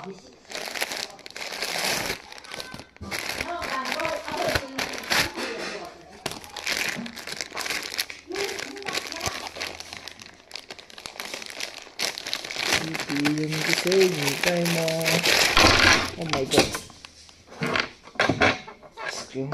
Yung kasi tayo mo. Oh my god. Excuse.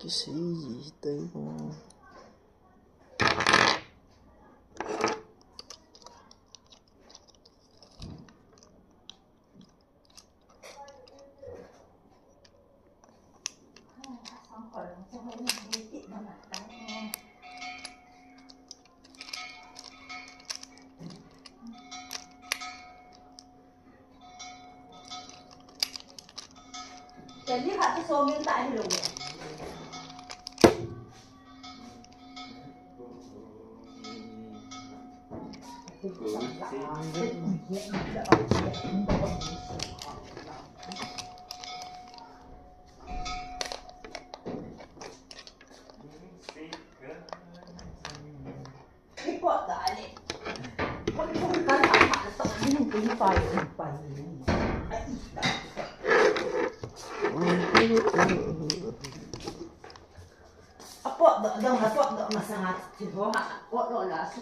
Kasi tayo mo. Jadi hak tu suami tak ada dulu. Ikut tak ni. Kau kan tak ini pai. Apa dah masangat tiba apa lo lah su.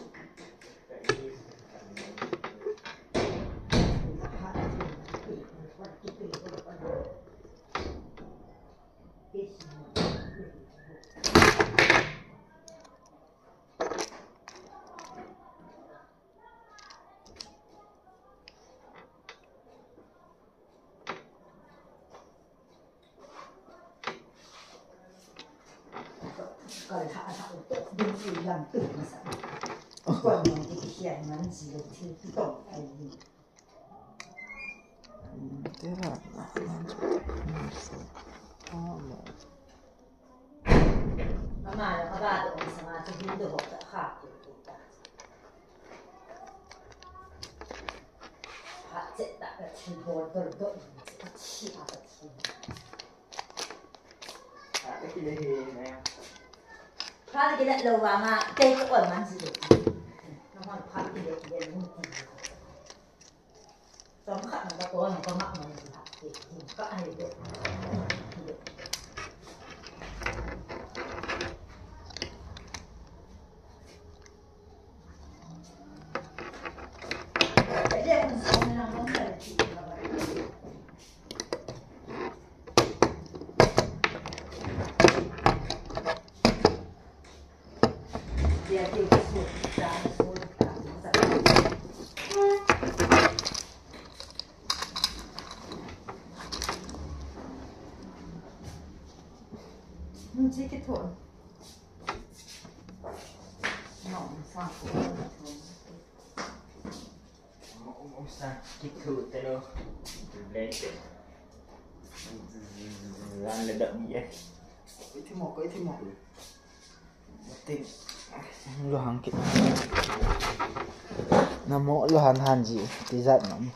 Kalau tak untuk beli yang tu masa. Kau yang dikisian nanti tu tu ini. Tidak. Mama ada tu sama tu hindu tak hak. Hak tak ada cinta dor siapa tu. Cái gì nè. Kalau kita luar mah, kita pun masih tu. Nampak hak dia mungkin. Sampai nampak tu nampak mak mungkin hak dia. Kak ada tu. Dia tu sudah Sikit thôi. Nóng sao Ông sakit thử tay đâu. Lên lan là đậm vậy. Cái thứ một ting luhan kita namo luhan hanji tizat nam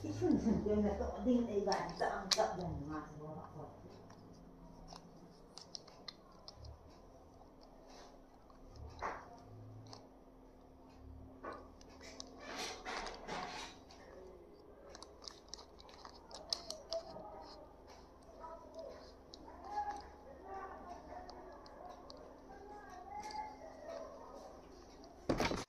Cái phần thường là có đinh đây bạn tạm tập dần mà